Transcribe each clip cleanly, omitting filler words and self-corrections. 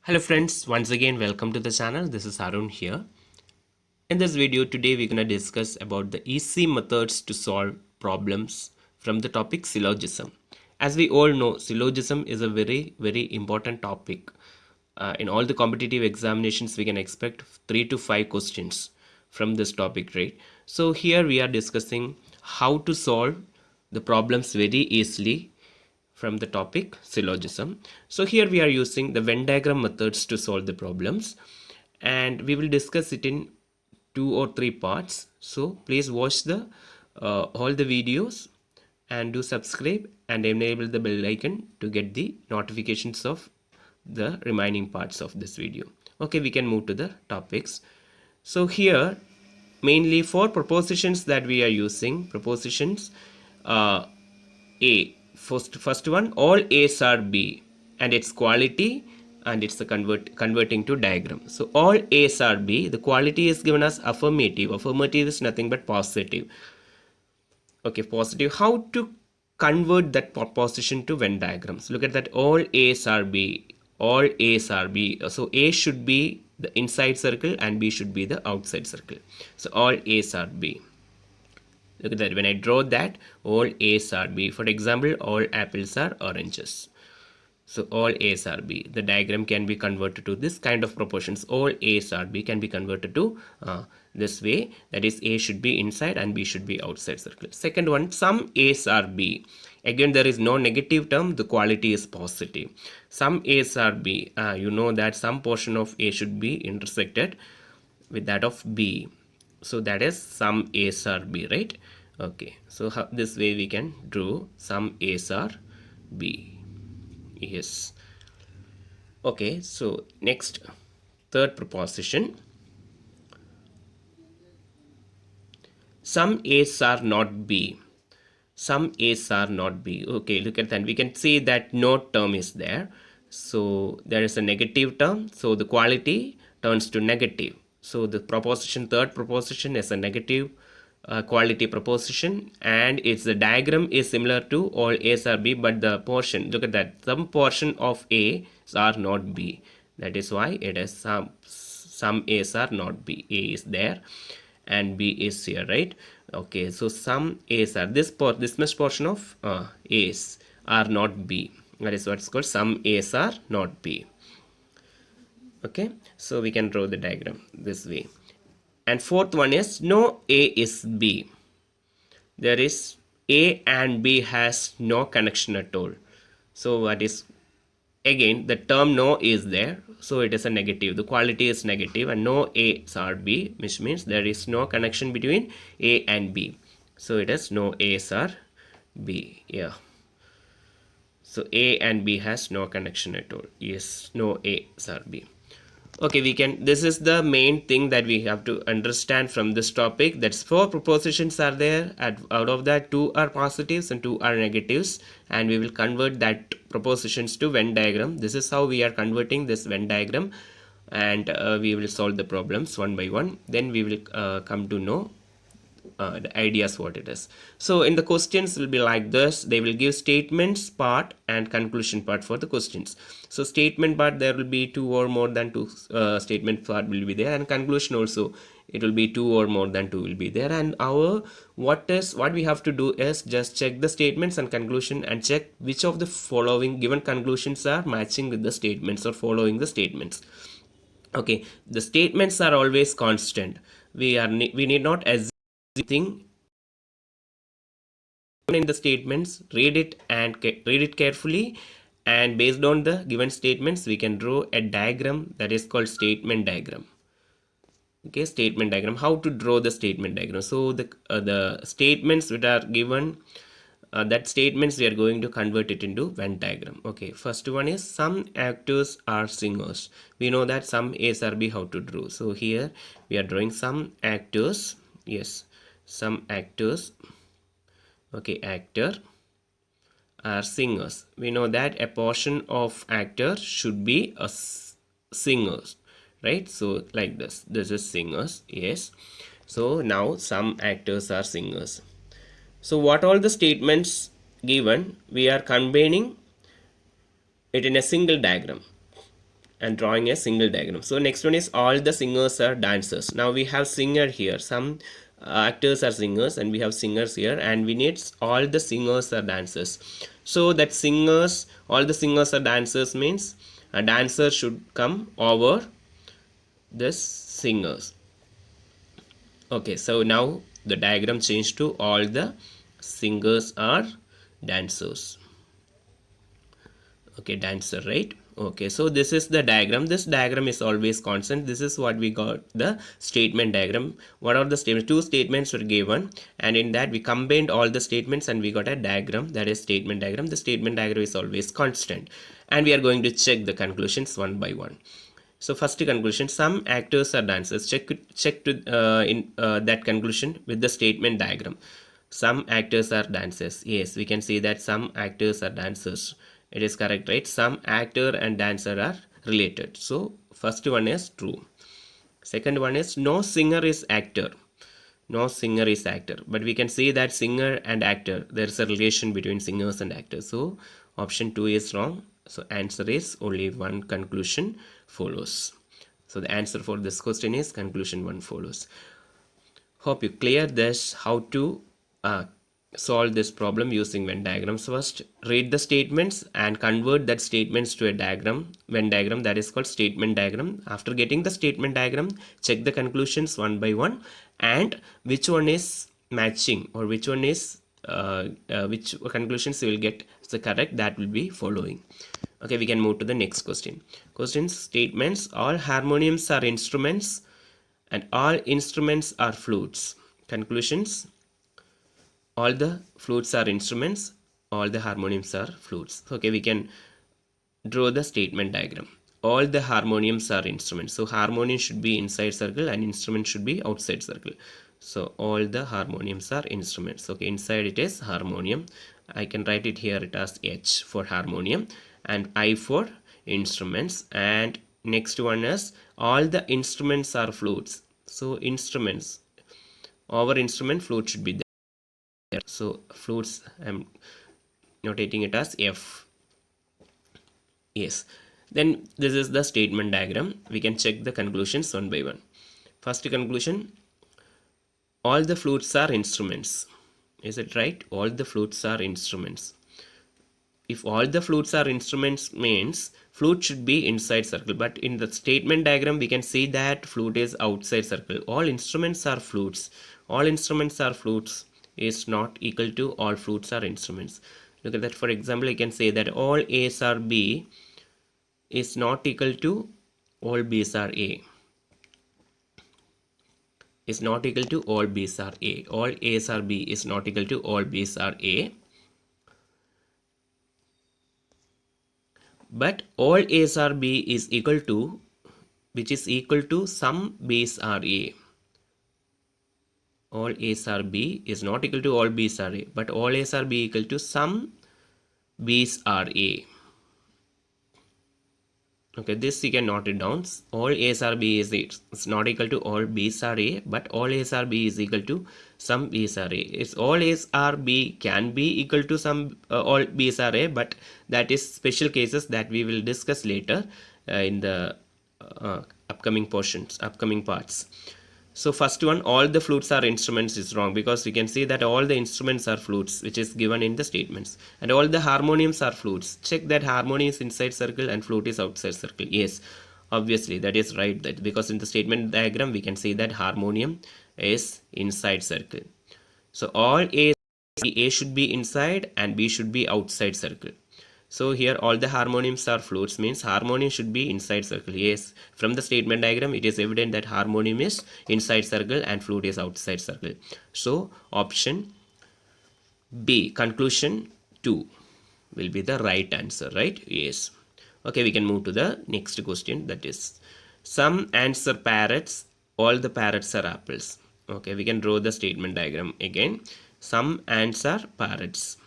Hello friends, once again welcome to the channel. This is Arun here. In this video today we're going to discuss about the easy methods to solve problems from the topic syllogism. As we all know, syllogism is a very important topic. In all the competitive examinations we can expect 3 to 5 questions from this topic, right? So here we are discussing how to solve the problems very easily from the topic syllogism. So here we are using the Venn diagram methods to solve the problems, and we will discuss it in 2 or 3 parts. So please watch the all the videos and do subscribe and enable the bell icon to get the notifications of the remaining parts of this video. Okay, we can move to the topics. So here mainly for propositions that we are using propositions. A first one, all A's are B, and its quality, and it's the converting to diagram. So all A's are B, the quality is given as affirmative is nothing but positive. Okay, positive. How to convert that proposition to Venn diagrams? Look at that, all A's are B, all A's are B. So A should be the inside circle and B should be the outside circle. So all A's are B. Look at that, when I draw that, all A's are B. For example, all apples are oranges. So all A's are B. The diagram can be converted to this kind of proportions. All A's are B can be converted to this way. That is, A should be inside and B should be outside circle. Second one, some A's are B. Again, there is no negative term. The quality is positive. Some A's are B. You know that some portion of A should be intersected with that of B. So that is some A's are B, right? Okay, so this way we can draw some A's are B. Yes. Okay, so next, third proposition, some A's are not B. Some A's are not B. Okay, look at that, we can see that no term is there. So there is a negative term, so the quality turns to negative. So the proposition, third proposition, is a negative quality proposition, and its the diagram is similar to all A's are B, but the portion, look at that, some portion of A are not B. That is why it is some A's are not B. A is there and B is here, right? Okay, so some A's are this much portion of A's are not B. That is what's called some A's are not B. Okay, so we can draw the diagram this way. And fourth one is no A is B. There is A and B has no connection at all. So what is, again the term no is there, so it is a negative. The quality is negative, and no A's are B, which means there is no connection between A and B. So it is no A's are B. Yeah. So A and B has no connection at all. Yes, no A's are B. Okay, we can, this is the main thing that we have to understand from this topic. That's 4 propositions are there, and out of that 2 are positives and 2 are negatives, and we will convert that propositions to Venn diagram. This is how we are converting this Venn diagram, and we will solve the problems one by one. Then we will come to know the ideas what it is. So in the questions will be like this. They will give statements part and conclusion part for the questions. So statement part, there will be 2 or more than 2 statement part will be there, and conclusion also it will be 2 or more than 2 will be there. And our what we have to do is just check the statements and conclusion and check which of the following given conclusions are matching with the statements or following the statements. Okay, the statements are always constant. We need not assume thing in the statements. Read it carefully, and based on the given statements we can draw a diagram that is called statement diagram. Okay, statement diagram, how to draw the statement diagram. So the statements that are given, that statements we are going to convert it into Venn diagram. Okay, first one is some actors are singers. We know that some A's are B, how to draw. So here we are drawing some actors. Yes, some actors. Okay, actor are singers. We know that a portion of actor should be a singers, right? So like this is singers. Yes, so now some actors are singers. So what all the statements given, we are combining it in a single diagram. and drawing a single diagram. So next one is all the singers are dancers. Now we have singer here, some actors are singers and we have singers here, and we need all the singers are dancers. So that singers, all the singers are dancers means a dancer should come over this singers. Okay, so now the diagram changed to all the singers are dancers. Okay, dancer, right? Okay, so this is the diagram. This diagram is always constant. This is what we got, the statement diagram. What are the statements? Two statements were given, and in that we combined all the statements and we got a diagram, that is statement diagram. The statement diagram is always constant, and we are going to check the conclusions one by one. So first conclusion, some actors are dancers. Check to in that conclusion with the statement diagram. Some actors are dancers. Yes, we can see that some actors are dancers. It is correct, right? Some actor and dancer are related. So first one is true. Second one is no singer is actor. No singer is actor, but we can see that singer and actor, there is a relation between singers and actors. So option 2 is wrong. So answer is only one conclusion follows. So the answer for this question is conclusion 1 follows. Hope you clear this, how to solve this problem using Venn diagrams. First, read the statements and convert that statements to a diagram, Venn diagram, that is called statement diagram. After getting the statement diagram, check the conclusions one by one and which one is matching or which one is which conclusions you will get the correct, that will be following. Okay, we can move to the next question. Questions, statements, all harmoniums are instruments and all instruments are flutes. Conclusions, all the flutes are instruments, all the harmoniums are flutes. Okay, we can draw the statement diagram. All the harmoniums are instruments. So harmonium should be inside circle and instrument should be outside circle. So all the harmoniums are instruments. Okay, inside it is harmonium. I can write it here, it as H for harmonium and I for instruments, and next one is all the instruments are flutes. So instruments, our instrument flute should be there. So flutes, I'm notating it as F. Yes. Then this is the statement diagram. We can check the conclusions one by one. First conclusion, all the flutes are instruments. Is it right? All the flutes are instruments. If all the flutes are instruments means flute should be inside circle, but in the statement diagram we can see that flute is outside circle. All instruments are flutes. All instruments are flutes is not equal to all flutes are instruments. Look at that. For example, I can say that all A's are B is not equal to all B's are A. Is not equal to all B's are A. All A's are B is not equal to all B's are A. But all A's are B is equal to, which is equal to some B's are A. All A's are B is not equal to all B's are A, but all A's are B equal to some B's are A. Okay, this you can note it down. All A's are B is it's not equal to all B's are A, but all A's are B is equal to some B's are A. It's all A's are B can be equal to some all B's are A, but that is special cases that we will discuss later in the upcoming portions, upcoming parts. So first one, all the flutes are instruments is wrong, because we can see that all the instruments are flutes, which is given in the statements, and all the harmoniums are flutes. Check that harmonium is inside circle and flute is outside circle. Yes, obviously that is right, that because in the statement diagram we can see that harmonium is inside circle. So all A should be inside and B should be outside circle. So here all the harmoniums are flutes means harmonium should be inside circle. Yes, from the statement diagram it is evident that harmonium is inside circle and flute is outside circle. So option B, conclusion 2 will be the right answer, right? Yes. Okay, we can move to the next question, that is some ants are parrots, all the parrots are apples. Okay, we can draw the statement diagram again. Some ants are parrots.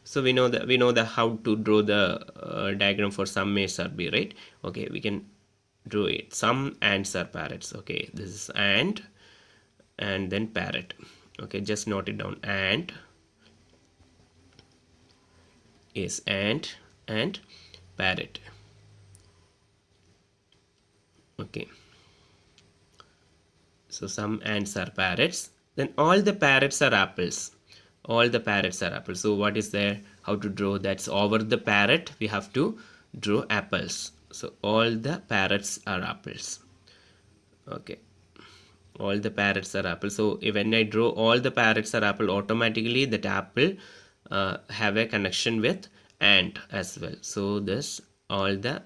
So we know the how to draw the diagram for some A's or B, right? Okay, we can draw it. Some ants are parrots. Okay, this is ant and then parrot. Okay, just note it down. Ant, yes, ant and parrot. Okay, so some ants are parrots, then all the parrots are apples. All the parrots are apples. So what is there? How to draw? That's over the parrot we have to draw apples. So all the parrots are apples. Okay, all the parrots are apple. So when I draw all the parrots are apple, automatically that apple have a connection with ant as well. So this all the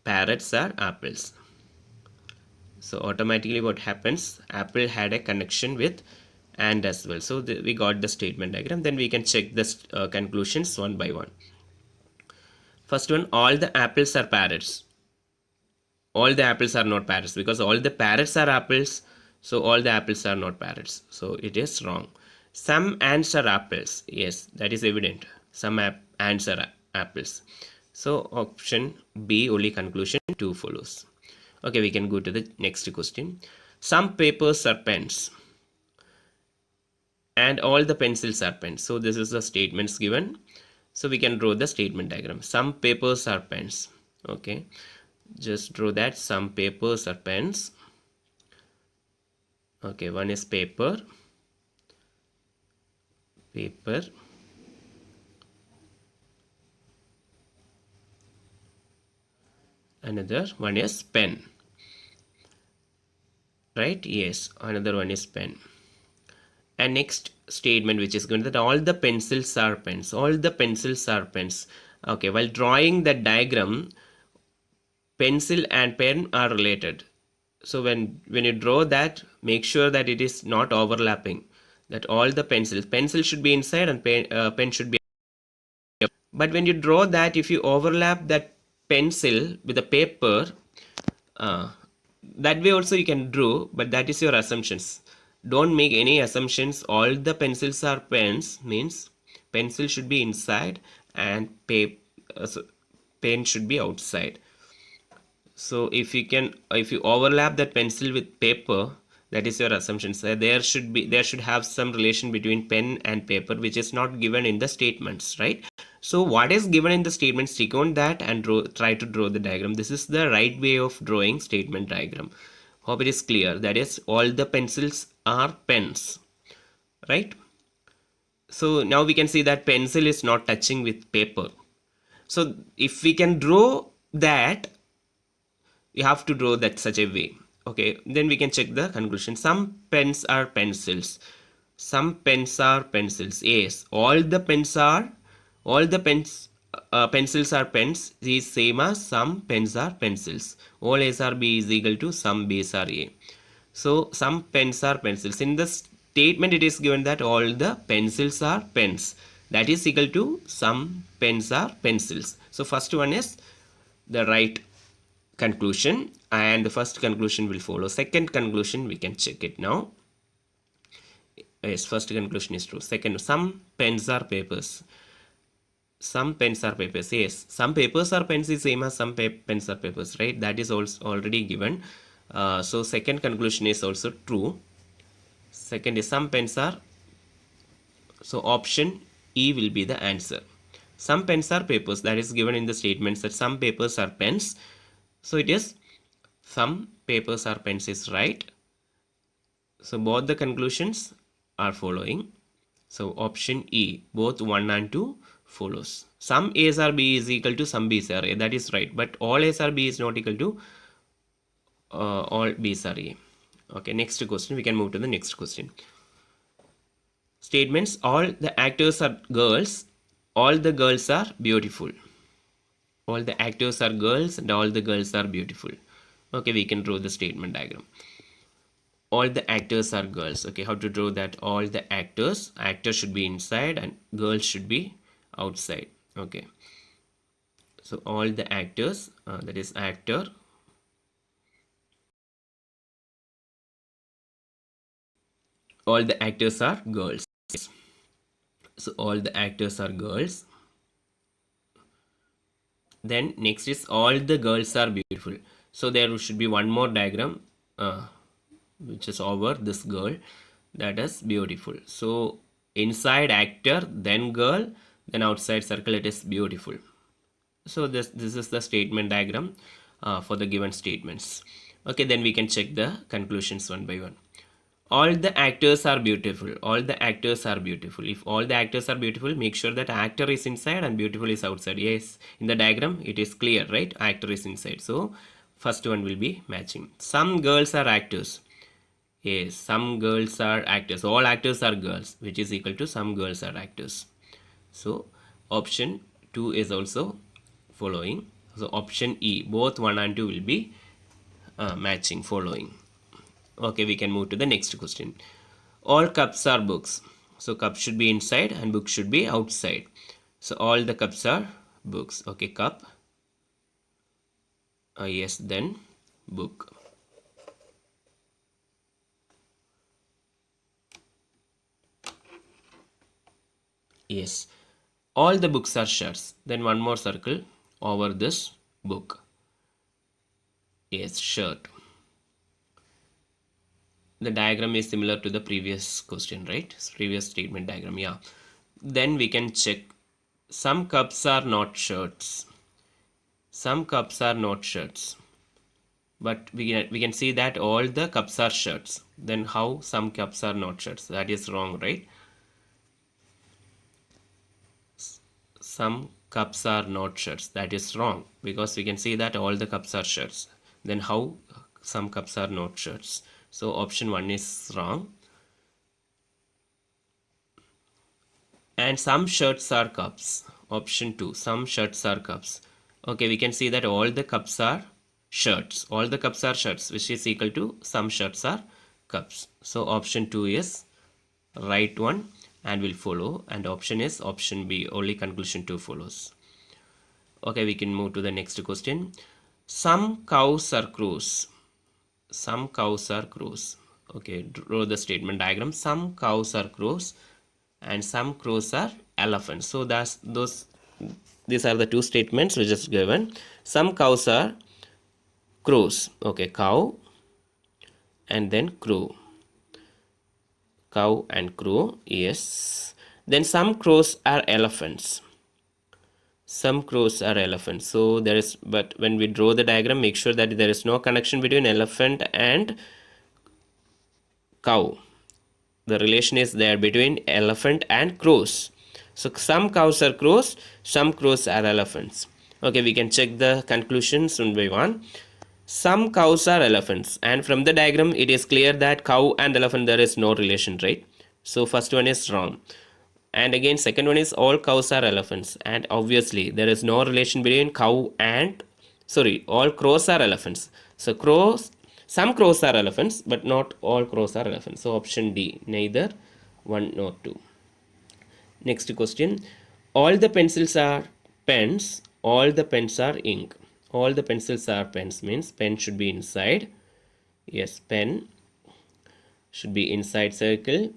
parrots are apples. So automatically what happens, apple had a connection with ant as well. So we got the statement diagram. Then we can check the conclusions one by one. First one, all the apples are parrots. All the apples are not parrots, because all the parrots are apples, so all the apples are not parrots, so it is wrong. Some ants are apples, yes, that is evident. Some ants are apples, so option B only, conclusion 2 follows. Okay, we can go to the next question. Some papers are pens and all the pencils are pens. So this is the statements given, so we can draw the statement diagram. Some papers are pens. Okay, just draw that. Some papers are pens. Okay, one is paper, another one is pen, right? Yes, another one is pen. And next statement which is going that all the pencils are pens. All the pencils are pens. Okay, while drawing the diagram, pencil and pen are related. So when you draw that, make sure that it is not overlapping, that all the pencil should be inside and pen should be. But when you draw that, if you overlap that pencil with the paper, uh, that way also you can draw, but that is your assumptions. Don't make any assumptions. All the pencils are pens means pencil should be inside and pen should be outside. So if you overlap that pencil with paper, that is your assumption. So there should have some relation between pen and paper, which is not given in the statements, right? So what is given in the statement, stick on that and try to draw the diagram. This is the right way of drawing statement diagram. Hope it is clear. That is, all the pencils are pens, right? So now we can see that pencil is not touching with paper. So if we can draw that, you have to draw that such a way. Okay, then we can check the conclusion. Some pens are pencils. Some pens are pencils. Yes, all the pencils are pens is same as some pens are pencils. All A's are B is equal to some B's are A. So some pens are pencils. In the statement it is given that all the pencils are pens. That is equal to some pens are pencils. So first one is the right conclusion, and the first conclusion will follow. Second conclusion, we can check it now. Yes, first conclusion is true. Second, some pens are papers. Some pens are papers. Yes, some papers are pens is same as some pens are papers, right? That is also already given. So second conclusion is also true. Second is some pens are. So option E will be the answer. Some pens are papers. That is given in the statements that some papers are pens. So it is some papers are pens is right. So both the conclusions are following. So option E, both 1 and 2 follows. Some A's are B is equal to some B's are A. That is right. But all A's are B is not equal to all B's are A. Okay, next question. We can move to the next question. Statements, all the actors are girls. All the girls are beautiful. All the actors are girls and all the girls are beautiful. Okay, we can draw the statement diagram. All the actors are girls. Okay, how to draw that? All the actors should be inside and girls should be outside. Okay, so all the actors, that is actor, all the actors are girls. So all the actors are girls. Then next is all the girls are beautiful. So there should be one more diagram which is over this girl, that is beautiful. So inside actor, then girl, then outside circle, it is beautiful. So this is the statement diagram. for the given statements. Okay, then we can check the conclusions one by one. All the actors are beautiful. All the actors are beautiful. If all the actors are beautiful, make sure that actor is inside and beautiful is outside. Yes, in the diagram it is clear, right? Actor is inside. So first one will be matching. Some girls are actors. Yes, some girls are actors. All actors are girls, which is equal to some girls are actors. So option 2 is also following. So option E, both 1 and 2 will be matching, following. Okay, we can move to the next question. All cups are books. So cup should be inside and book should be outside. So all the cups are books. Okay, cup. Yes, then book. Yes, all the books are shirts. Then one more circle over this book. Yes, shirt. The diagram is similar to the previous question, right? Previous statement diagram, yeah. Then we can check. Some cups are not shirts. Some cups are not shirts. But we can see that all the cups are shirts. Then how some cups are not shirts? That is wrong, right? Some cups are not shirts. That is wrong because we can see that all the cups are shirts. Then how some cups are not shirts? So option 1 is wrong. And some shirts are cups. Option 2, some shirts are cups. Okay, we can see that all the cups are shirts. All the cups are shirts, which is equal to some shirts are cups. So option 2 is right one and will follow, and option is option B, only conclusion 2 follows. Okay, we can move to the next question. Some cows are crows. Some cows are crows. Okay, draw the statement diagram. Some cows are crows and some crows are elephants. So that's these are the two statements which is given. Some cows are crows. Okay, cow and then crow. Cow and crow, yes. Then some crows are elephants. Some crows are elephants. So there is, but when we draw the diagram, make sure that there is no connection between elephant and cow. The relation is there between elephant and crows. So some cows are crows, some crows are elephants. Okay, we can check the conclusions one by one. Some cows are elephants, and from the diagram it is clear that cow and elephant there is no relation, right? So first one is wrong. And again second one is all cows are elephants, and obviously there is no relation between cow and all crows are elephants. So some crows are elephants but not all crows are elephants. So option D, neither 1 nor 2. Next question. All the pencils are pens, all the pens are ink. All the pencils are pens means pen should be inside. Yes, pen should be inside circle.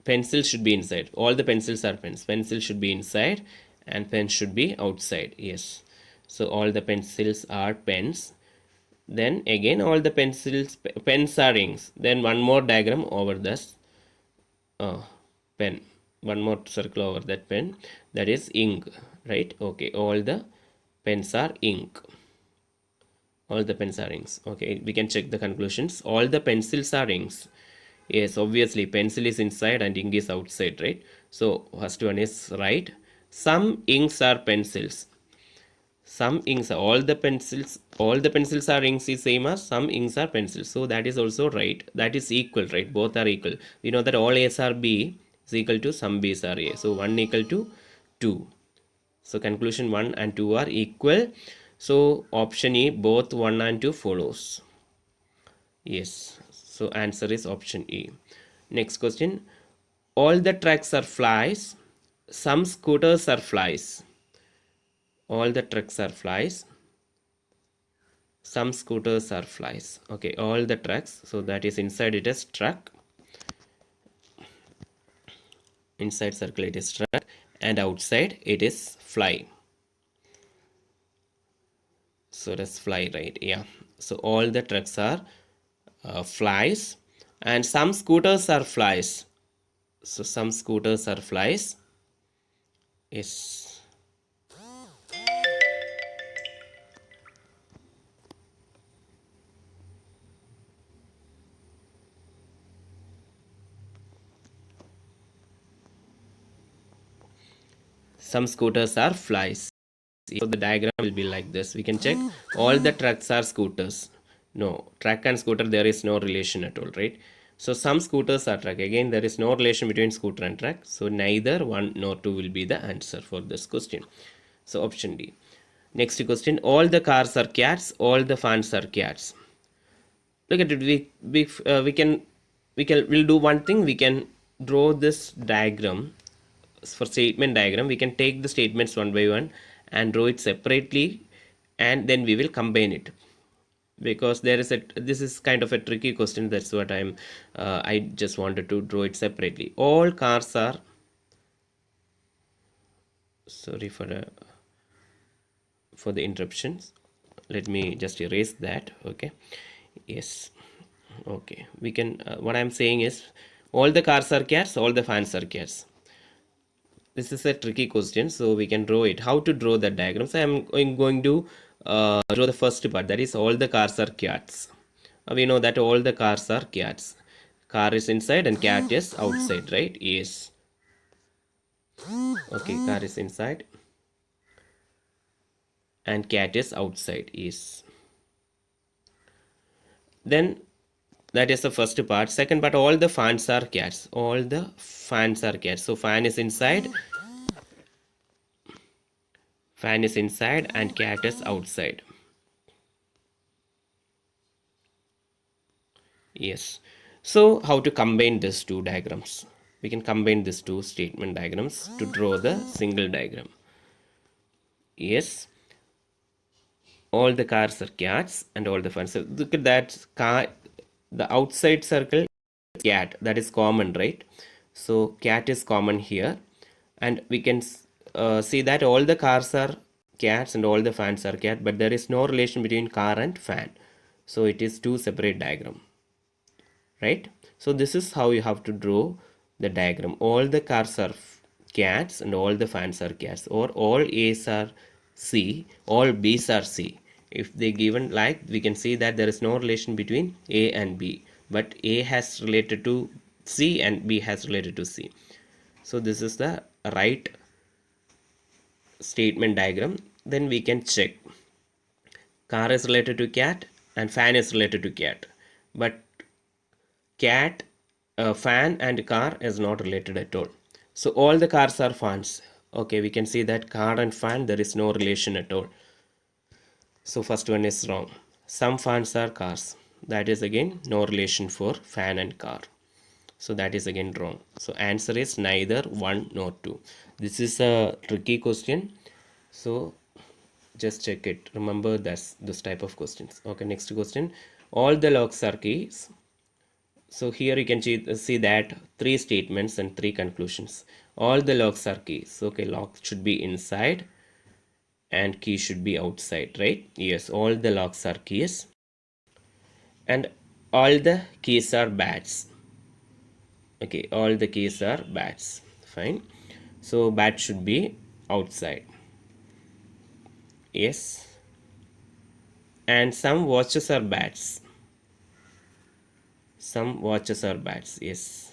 Pencil should be inside. All the pencils are pens. Pencil should be inside and pen should be outside. Yes. So all the pencils are pens. Then again all the pens are inks. Then one more diagram over this pen. One more circle over that pen. That is ink. Right? Okay. All the pens are ink. All the pens are inks. Okay. We can check the conclusions. All the pencils are inks. Yes, obviously pencil is inside and ink is outside, right? So first one is right. Some inks are pencils. Some inks are all the pencils are inks is same as some inks are pencils. So that is also right. That is equal, right? Both are equal. We know that all A's are B is equal to some B's are A. So 1 equal to 2. So conclusion 1 and 2 are equal. So option E, both 1 and 2 follows. Yes. So answer is option E. Next question. All the trucks are flies. Some scooters are flies. All the trucks are flies. Some scooters are flies. Okay, all the trucks. So that is inside it is truck. Inside circle it is truck. And outside it is fly. So that's fly, right? Yeah. So all the trucks are flies. And some scooters are flies. So some scooters are flies. Yes. some scooters are flies. So the diagram will be like this. We can check all the trucks are scooters. No, truck and scooter, there is no relation at all, right? So some scooters are truck. Again, there is no relation between scooter and truck. So neither 1 nor 2 will be the answer for this question. So option D. Next question, all the cars are cats, all the fans are cats. Look at it. We'll do one thing. We can draw this diagram for statement diagram. We can take the statements one by one and draw it separately, and then we will combine it, because this is kind of a tricky question. That's what I just wanted to draw it separately. All cars are, sorry for the interruptions. Let me just erase that. Okay, yes, okay, we can what I'm saying is, all the cars are cats, all the fans are cats. This is a tricky question, so we can draw it. How to draw the diagram? So I'm going to draw the first part, that is all the cars are cats. We know that all the cars are cats. Car is inside and cat is outside, right? Yes. Okay, car is inside and cat is outside. Yes. Then that is the first part. Second part, all the fans are cats. All the fans are cats. So fan is inside and cat is outside. Yes. So how to combine these two diagrams? We can combine these two statement diagrams to draw the single diagram. Yes. All the cars are cats and all the fans. So look at that car. The outside circle is cat. That is common, right? So cat is common here. And we can see that all the cars are cats and all the fans are cat. But there is no relation between car and fan. So it is two separate diagrams. Right? So this is how you have to draw the diagram. All the cars are cats and all the fans are cats, or all A's are C, all B's are C. If they given like, we can see that there is no relation between A and B, but A has related to C and B has related to C. So this is the right statement diagram. Then we can check. Car is related to cat and fan is related to cat, but cat, fan and car is not related at all. So all the cars are fans. Okay, we can see that car and fan, there is no relation at all. So first one is wrong. Some fans are cars. That is again no relation for fan and car. So that is again wrong. So answer is neither 1 nor 2. This is a tricky question. So just check it. Remember that's this type of questions. Okay, next question. All the locks are keys. So here you can see that 3 statements and 3 conclusions. All the locks are keys. Okay, lock should be inside and key should be outside, right? Yes, all the locks are keys. And all the keys are bats. Okay, all the keys are bats. Fine. So bat should be outside. Yes. And some watches are bats. Some watches are bats. Yes.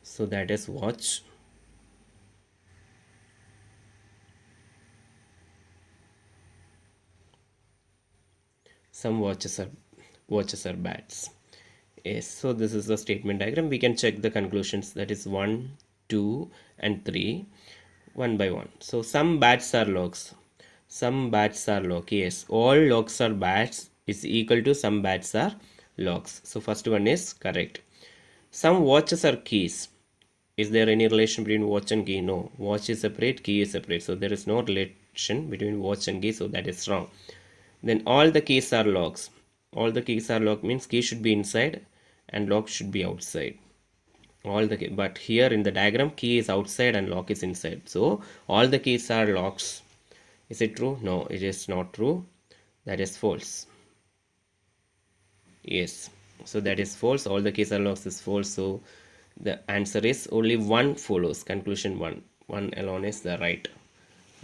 So that is watch. Some watches are bats. Yes. So this is the statement diagram. We can check the conclusions. That is 1, 2, and 3, one by one. So some bats are locks. Some bats are lock. Yes. All locks are bats is equal to some bats are locks. So first one is correct. Some watches are keys. Is there any relation between watch and key? No. Watch is separate, key is separate. So there is no relation between watch and key. So that is wrong. Then all the keys are locks. All the keys are locked means key should be inside and lock should be outside. But here in the diagram, key is outside and lock is inside. So all the keys are locks. Is it true? No, it is not true. That is false. Yes. So that is false. All the keys are locks is false. So the answer is only 1 follows. Conclusion 1. 1 alone is the right.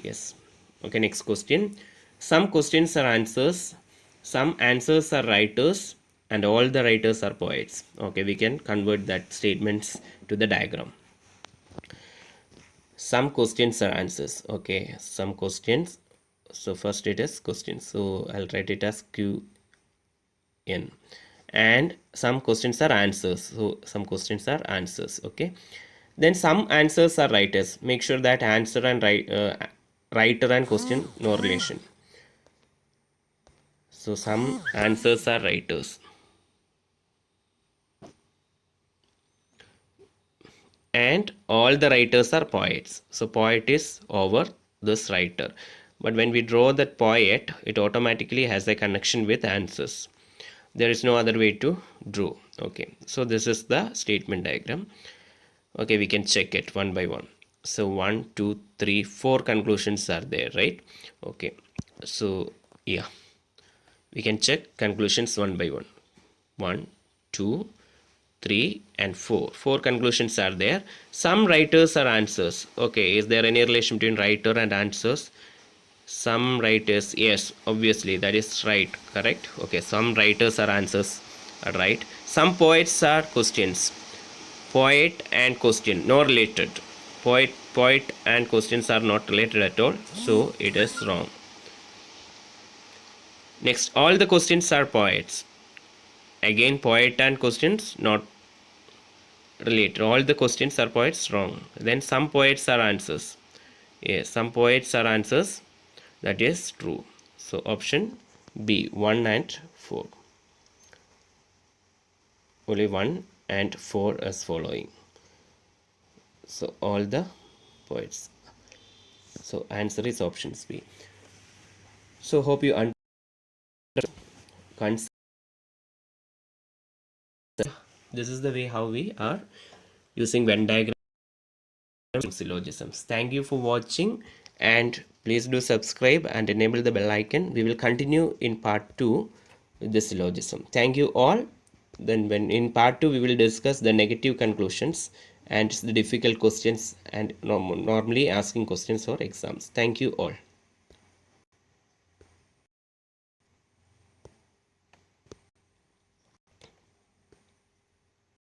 Yes. Okay, next question. Some questions are answers. Some answers are writers. And all the writers are poets. Okay, we can convert that statements to the diagram. some questions are answers. Okay, some questions. So first it is questions, so I'll write it as QN. And some questions are answers, so some questions are answers. Okay, then some answers are writers. Make sure that answer and writer and question no relation. So some answers are writers, and all the writers are poets. So poet is over this writer, but when we draw that poet, it automatically has a connection with answers. There is no other way to draw. Okay, so this is the statement diagram. Okay, we can check it one by one. So 1 2 3 4 conclusions are there, right? Okay, so yeah, we can check conclusions one by one. 1 2 3 and 4, 4 conclusions are there. Some writers are answers. Okay, is there any relation between writer and answers? Some writers, yes, obviously that is right, correct. Okay, some writers are answers, are right. Some poets are questions. Poet and question no related. Poet and questions are not related at all, so it is wrong. Next, all the questions are poets. Again, poet and questions not related. All the questions are poets, wrong. Then some poets are answers. Yes, some poets are answers, that is true. So option B, 1 and 4. Only 1 and 4 is following. So all the poets. So answer is options B. So hope you understand. This is the way how we are using Venn diagram syllogisms. Thank you for watching, and please do subscribe and enable the bell icon. We will continue in part 2 with the syllogism. Thank you all. Then when in part 2 we will discuss the negative conclusions and the difficult questions and normally asking questions for exams. Thank you all.